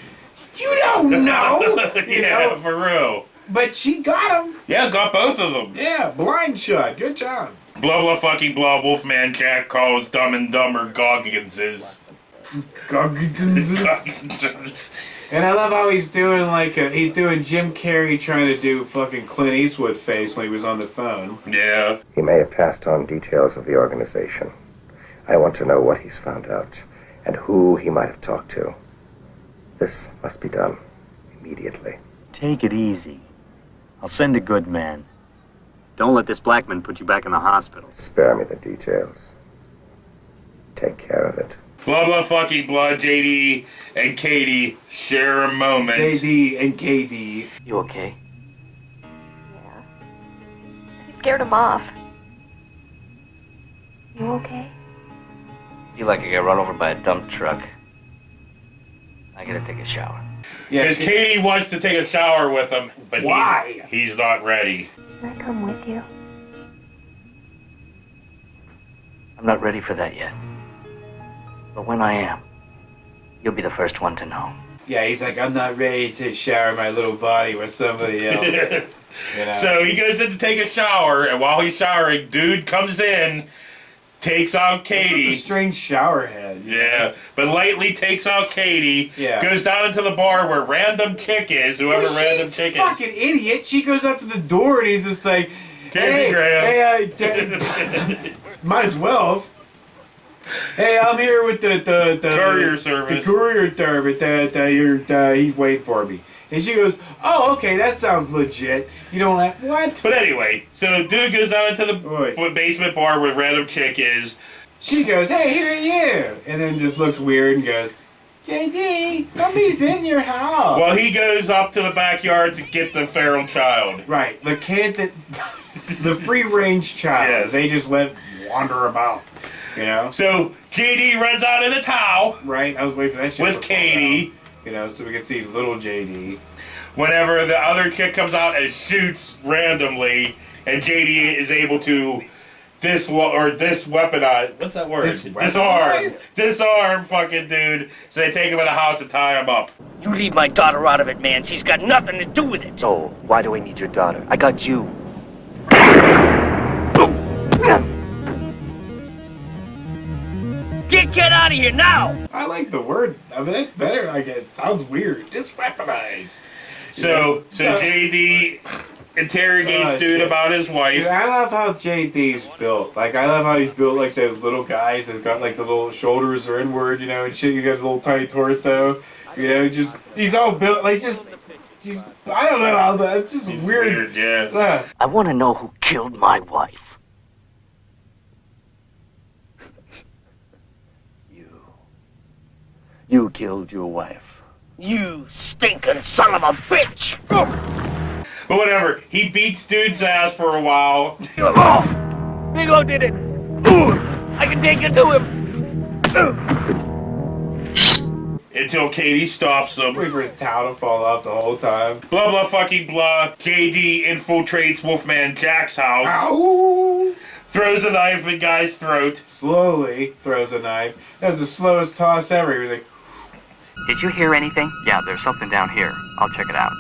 you don't know. You know? For real. But she got him. Yeah, got both of them. Yeah, blind shot. Good job. Blah, blah, fucking blah. Wolfman Jack calls Dumb and Dumber Gogginses. Gogginses. And I love how he's doing he's doing Jim Carrey trying to do fucking Clint Eastwood face when he was on the phone. Yeah. He may have passed on details of the organization. I want to know what he's found out and who he might have talked to. This must be done immediately. Take it easy. I'll send a good man. Don't let this Blackman put you back in the hospital. Spare me the details. Take care of it. Blah, blah, fucking blah. JD and Katie share a moment. JD and KD. You okay? Yeah. He scared him off. You okay? Feel like I got run over by a dump truck. I gotta take a shower. Yeah, because Katie wants to take a shower with him, but why? He's not ready. Can I come with you? I'm not ready for that yet. But when I am, you'll be the first one to know. Yeah, he's like, I'm not ready to shower my little body with somebody else. You know? So he goes in to take a shower, and while he's showering, dude comes in, takes out Katie. A strange shower head. Yeah, but lightly takes out Katie. Yeah. Goes down into the bar where random chick is, whoever random chick is. Fucking idiot. She goes up to the door and he's just like, Graham. Might as well. Hey, I'm here with the Courier service. The courier service. He's waiting for me. And she goes, oh, okay, that sounds legit. You don't have, what? But anyway, so dude goes down into the basement bar where random chick is. She goes, hey, here are you. And then just looks weird and goes, JD, somebody's in your house. Well, he goes up to the backyard to get the feral child. Right, the kid that, the free-range child. Yes. They just let wander about. You know? So JD runs out in a towel. Right, I was waiting for that shit. With Katie. You know, so we can see little JD. Whenever the other chick comes out and shoots randomly, and JD is able to disweaponize. What's that word? Disarm fucking dude. So they take him in the house and tie him up. You leave my daughter out of it, man. She's got nothing to do with it. So, why do we need your daughter? I got you. Get out of here now! I like the word. I mean, that's better. Like, it sounds weird. Disweaponized. So JD interrogates dude about his wife. Dude, I love how JD's built. Like, I love how he's built like those little guys that's got like the little shoulders are inward, you know, and shit. He's got a little tiny torso. You know, just he's all built like just I don't know how that. It's just weird. Yeah. I want to know who killed my wife. You killed your wife. You stinking son of a bitch! But whatever, he beats dude's ass for a while. Bigelow did it! I can take it to him! Until Katie stops him. Wait for his towel to fall off the whole time. Blah, blah, fucking blah. JD infiltrates Wolfman Jack's house. Ow! Throws a knife in guy's throat. Slowly throws a knife. That was the slowest toss ever. He was like, Did you hear anything? Yeah, there's something down here. I'll check it out.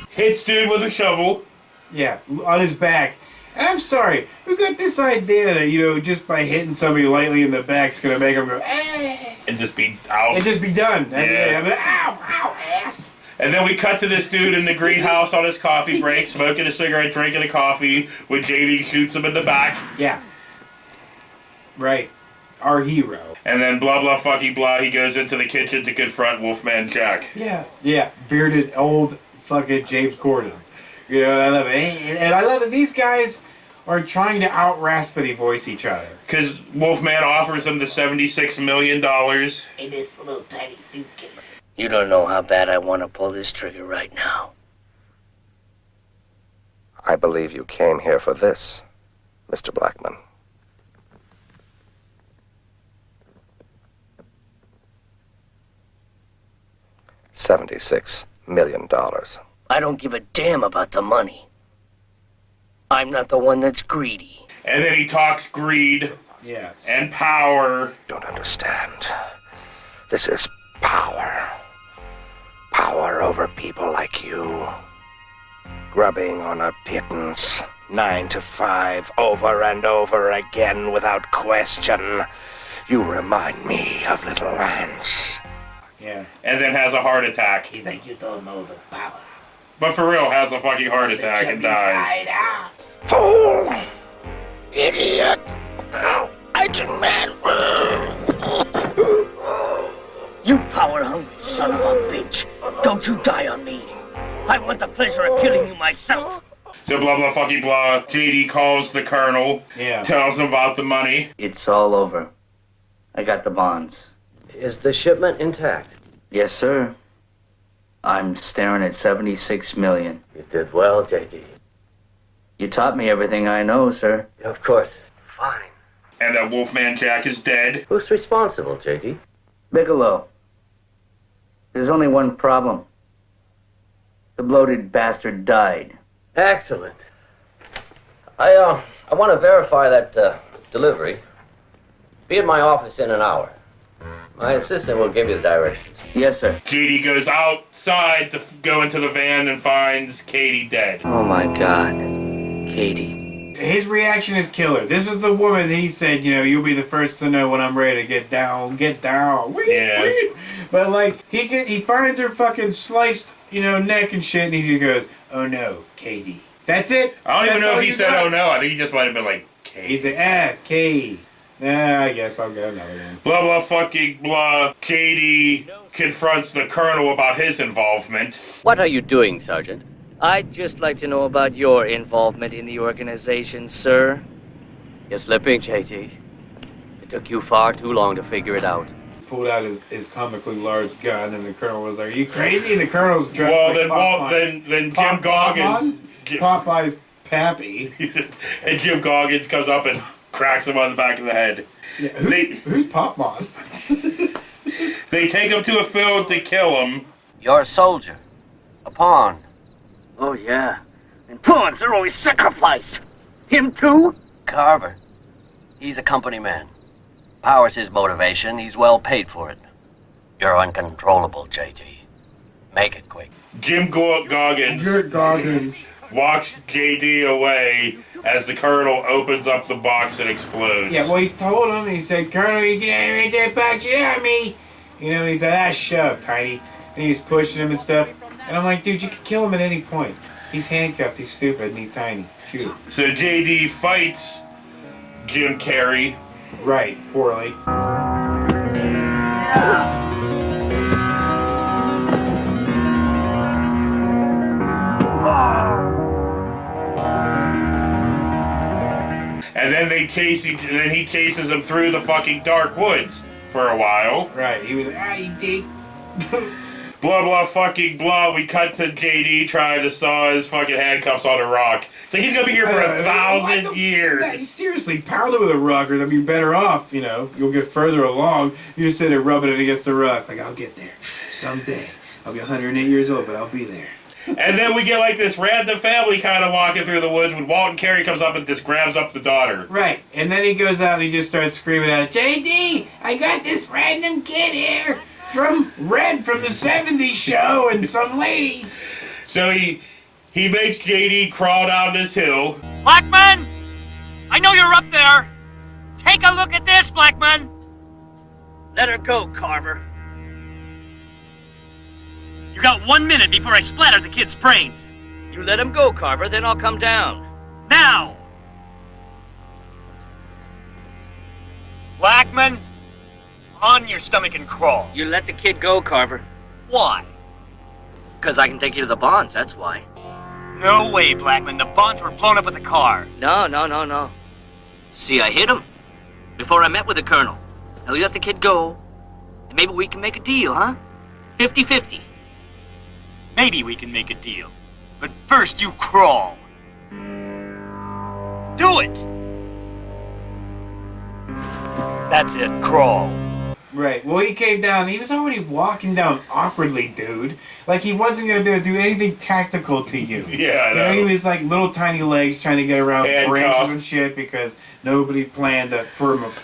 Hits dude with a shovel. yeah, on his back. And I'm sorry, who got this idea that, you know, just by hitting somebody lightly in the back is going to make them go, eh. And just be out. And just be done. Yeah. I mean, ow, ow, ass. And then we cut to this dude in the greenhouse on his coffee break, smoking a cigarette, drinking a coffee, when JD shoots him in the back. Yeah. Right. Our hero. And then blah, blah, fucky, blah, he goes into the kitchen to confront Wolfman Jack. Yeah. Yeah. Bearded, old, fucking James Corden. You know, and I love it. And I love that these guys are trying to out-raspity voice each other. Because Wolfman offers him the $76 million. In this little tiny suitcase. You don't know how bad I want to pull this trigger right now. I believe you came here for this, Mr. Blackman. $76 million. I don't give a damn about the money. I'm not the one that's greedy. And then he talks greed. Yeah. And power. Don't understand. This is power. Power over people like you. Grubbing on a pittance, 9 to 5, over and over again without question. You remind me of Little Lance. Yeah. And then has a heart attack. He's like, you don't know the power. But for real, has a fucking heart attack and dies. Fool! Idiot! I demand. You power-hungry son of a bitch. Don't you die on me. I want the pleasure of killing you myself. So blah, blah, fucky, blah. JD calls the colonel. Yeah. Tells him about the money. It's all over. I got the bonds. Is the shipment intact? Yes, sir. I'm staring at 76 million. You did well, JD. You taught me everything I know, sir. Of course. Fine. And that Wolfman Jack is dead. Who's responsible, JD? Bigelow. There's only one problem. The bloated bastard died. Excellent. I want to verify that delivery. Be at my office in an hour. My assistant will give you the directions. Yes, sir. JD goes outside to go into the van and finds Katie dead. Oh my God. Katie. His reaction is killer. This is the woman that he said, you know, you'll be the first to know when I'm ready to get down. Yeah. But like, he finds her fucking sliced, you know, neck and shit, and he just goes, oh no, Katie. That's it. I don't even know if he said, got? oh no. I think he just might have been like, Katie. He's like, Katie. I guess I'll get another one. Blah, blah, fucking blah. JD confronts the colonel about his involvement. What are you doing, Sergeant? I'd just like to know about your involvement in the organization, sir. You're slipping, JD. It took you far too long to figure it out. Pulled out his comically large gun, and the colonel was like, are you crazy? And the colonel's dressed then Jim Goggins. Popeye's Pappy. And Jim Goggins comes up and cracks him on the back of the head. Yeah, who's Popmon? They take him to a field to kill him. You're a soldier. A pawn. Oh, yeah. And pawns are always sacrifice. Him too? Carver. He's a company man. Power's his motivation. He's well paid for it. You're uncontrollable, JD. Make it quick. Jim Goggins walks JD away as the colonel opens up the box and explodes. Yeah, well, he told him, he said, Colonel, you can read that box, you at me. You know, and he said, shut up, Tiny. And he was pushing him and stuff. And I'm like, dude, you could kill him at any point. He's handcuffed, he's stupid, and he's tiny. Shoot him. So JD fights Jim Carrey. Right, poorly. And then he chases him through the fucking dark woods for a while. Right, he was like, you dig. Blah, blah, fucking blah. We cut to JD trying to saw his fucking handcuffs on a rock. So he's gonna be here for 1,000 years. Seriously, pound it with a rock, or they'll be better off. You know, you'll get further along. You just sit there rubbing it against the rock, like I'll get there someday. I'll be 108 years old, but I'll be there. And then we get like this random family kind of walking through the woods when Walton Carey comes up and just grabs up the daughter. Right, and then he goes out and he just starts screaming out, "JD, I got this random kid here from Red from the '70s show and some lady." So he makes JD crawl down this hill. Blackman! I know you're up there! Take a look at this, Blackman! Let her go, Carver. You got 1 minute before I splatter the kid's brains. You let him go, Carver, then I'll come down. Now! Blackman, on your stomach and crawl. You let the kid go, Carver. Why? Because I can take you to the bonds, that's why. No way, Blackman. The bonds were blown up with the car. No. See, I hit him before I met with the colonel. Now you let the kid go, and maybe we can make a deal, huh? 50-50. Maybe we can make a deal. But first you crawl. Do it! That's it, crawl. Right. Well, he came down. He was already walking down awkwardly, dude. Like he wasn't going to be able to do anything tactical to you. Yeah, I know. You know, he was like little tiny legs trying to get around Handcuffed. branches and shit because nobody planned to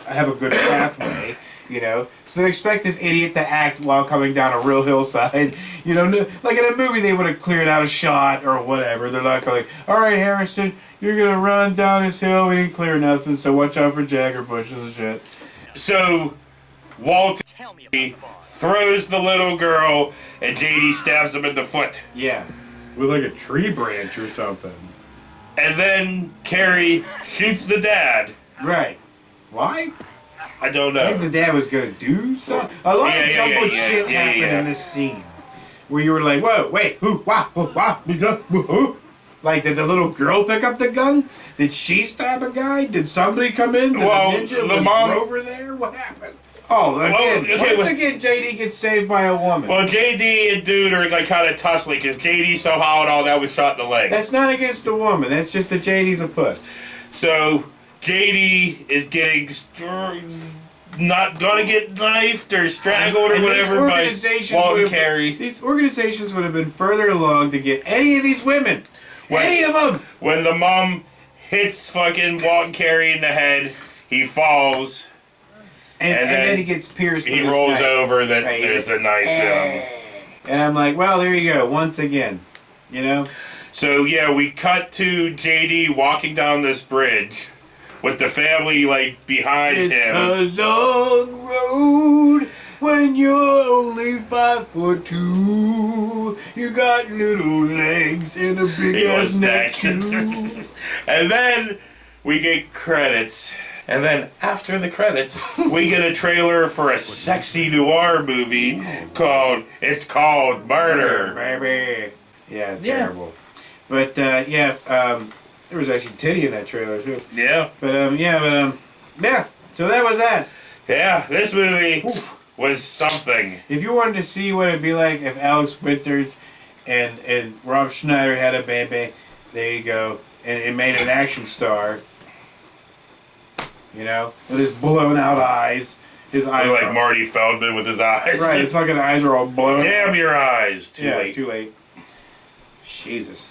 have a good pathway. You know, so they expect this idiot to act while coming down a real hillside. You know, like in a movie, they would have cleared out a shot or whatever. They're not going, all right, Harrison, you're gonna run down this hill. We didn't clear nothing, so watch out for jagger bushes and shit. So Walter throws the little girl, and JD stabs him in the foot. Yeah, with like a tree branch or something. And then Carrie shoots the dad. Right. Why? I don't know. I think the dad was gonna do something. A lot of jumbled shit happened in this scene, where you were like, "Whoa, wait, who? Who?" Like, did the little girl pick up the gun? Did she stab a guy? Did somebody come in? Did the ninja the was mom over there? What happened? Oh, again, once again, JD gets saved by a woman. Well, JD and Dude are like kind of tussling because JD somehow and all that was shot in the leg. That's not against the woman. That's just that JD's a puss. So JD is getting not gonna get knifed or strangled or whatever by Walton Carey. These organizations would have been further along to get any of these women. Any of them. When the mom hits fucking Walton Carey in the head, he falls. And then he gets pierced. He rolls over that there's a knife in him. And I'm like, well, there you go. Once again. You know? So, yeah, we cut to JD walking down this bridge with the family, like, behind him. It's a long road when you're only 5'2". You got little legs and a big ass neck, too. And then we get credits. And then after the credits, we get a trailer for a sexy noir movie called Murder. Baby. Yeah, terrible. But, there was actually titty in that trailer, too. Yeah. But, so that was that. Yeah, this movie was something. If you wanted to see what it'd be like if Alex Winters and Rob Schneider had a baby, there you go. And it made an action star. You know? With his blown out eyes. His eyes like Marty Feldman with his eyes. Right, his fucking eyes are all blown. Damn your eyes. Too late. Too late. Jesus.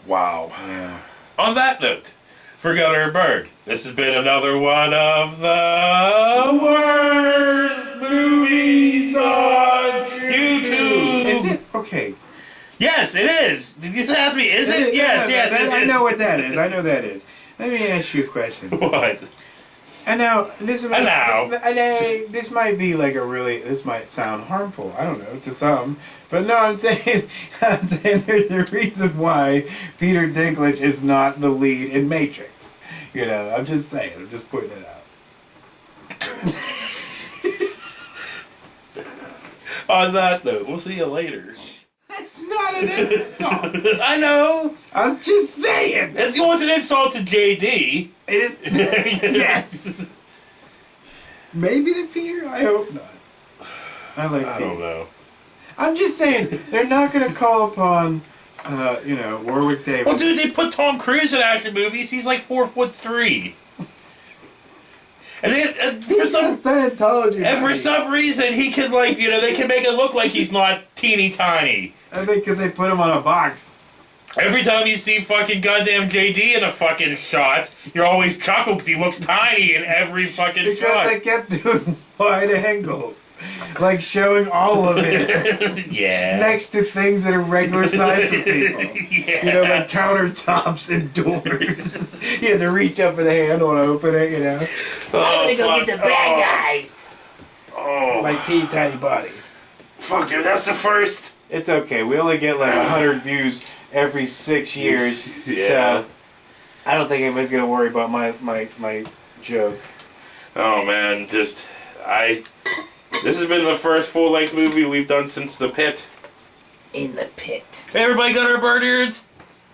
Wow. Yeah. On that note, for Gunnar Berg, this has been another one of the worst movies on YouTube. Is it? Okay. Yes, it is. Did you just ask me, is it? Yes, I know what that is. I know that is. Let me ask you a question. What? This might be like this might sound harmful. I don't know, to some. But no, I'm saying there's a reason why Peter Dinklage is not the lead in Matrix. You know, I'm just saying. I'm just putting it out. On that note, we'll see you later. That's not an insult. I know. I'm just saying. It was an insult to JD. It is. Yes. Maybe to Peter? I hope not. I don't know. I'm just I'm just saying, they're not going to call upon Warwick Davis. Well, dude, they put Tom Cruise in action movies. He's like 4'3". And then for some reason he can they can make it look like he's not teeny tiny. I think because they put him on a box. Every time you see fucking goddamn JD in a fucking shot, you're always chuckle because he looks tiny in every fucking shot. Because they kept doing wide angle. Like showing all of it. Yeah. Next to things that are regular size for people. Yeah. Like countertops and doors. You had to reach up for the handle and open it, I'm gonna go get the bad guys. Oh. My teeny tiny body. Fuck, dude, that's the first. It's okay. We only get like 100 views every 6 years. Yeah. So I don't think anybody's gonna worry about my joke. Oh man, this has been the first full-length movie we've done since The Pit. In the pit. Everybody got our birds?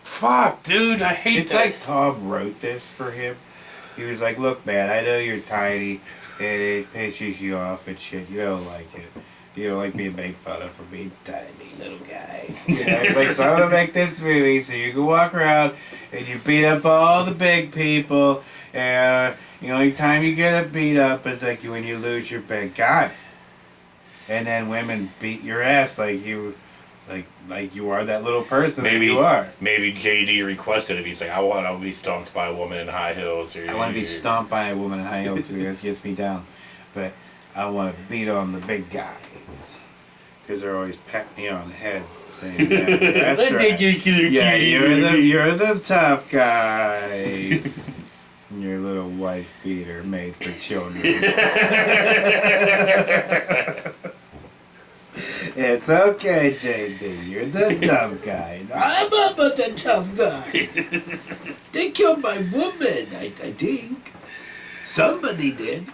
Fuck, dude, I hate It's that. like Tom wrote this for him. He was like, look, man, I know you're tiny, and it pisses you off and shit. You don't like it. You don't like being made fun of for being tiny little guy. He's like, so I'm going to make this movie so you can walk around and you beat up all the big people, and the only time you get beat up is like when you lose your big guy. And then women beat your ass like you are that little person that you are. Maybe JD requested it. He's like, I want to be stomped by a woman in high heels. I want to be stomped by a woman in high heels because it gets me down. But I want to beat on the big guys. Because they're always patting me on the head. Saying, yeah, that's right. Yeah, you're the tough guy. Your little wife beater made for children. It's okay, JD. You're the dumb guy. I'm not the tough guy. They killed my woman, I think. Somebody did.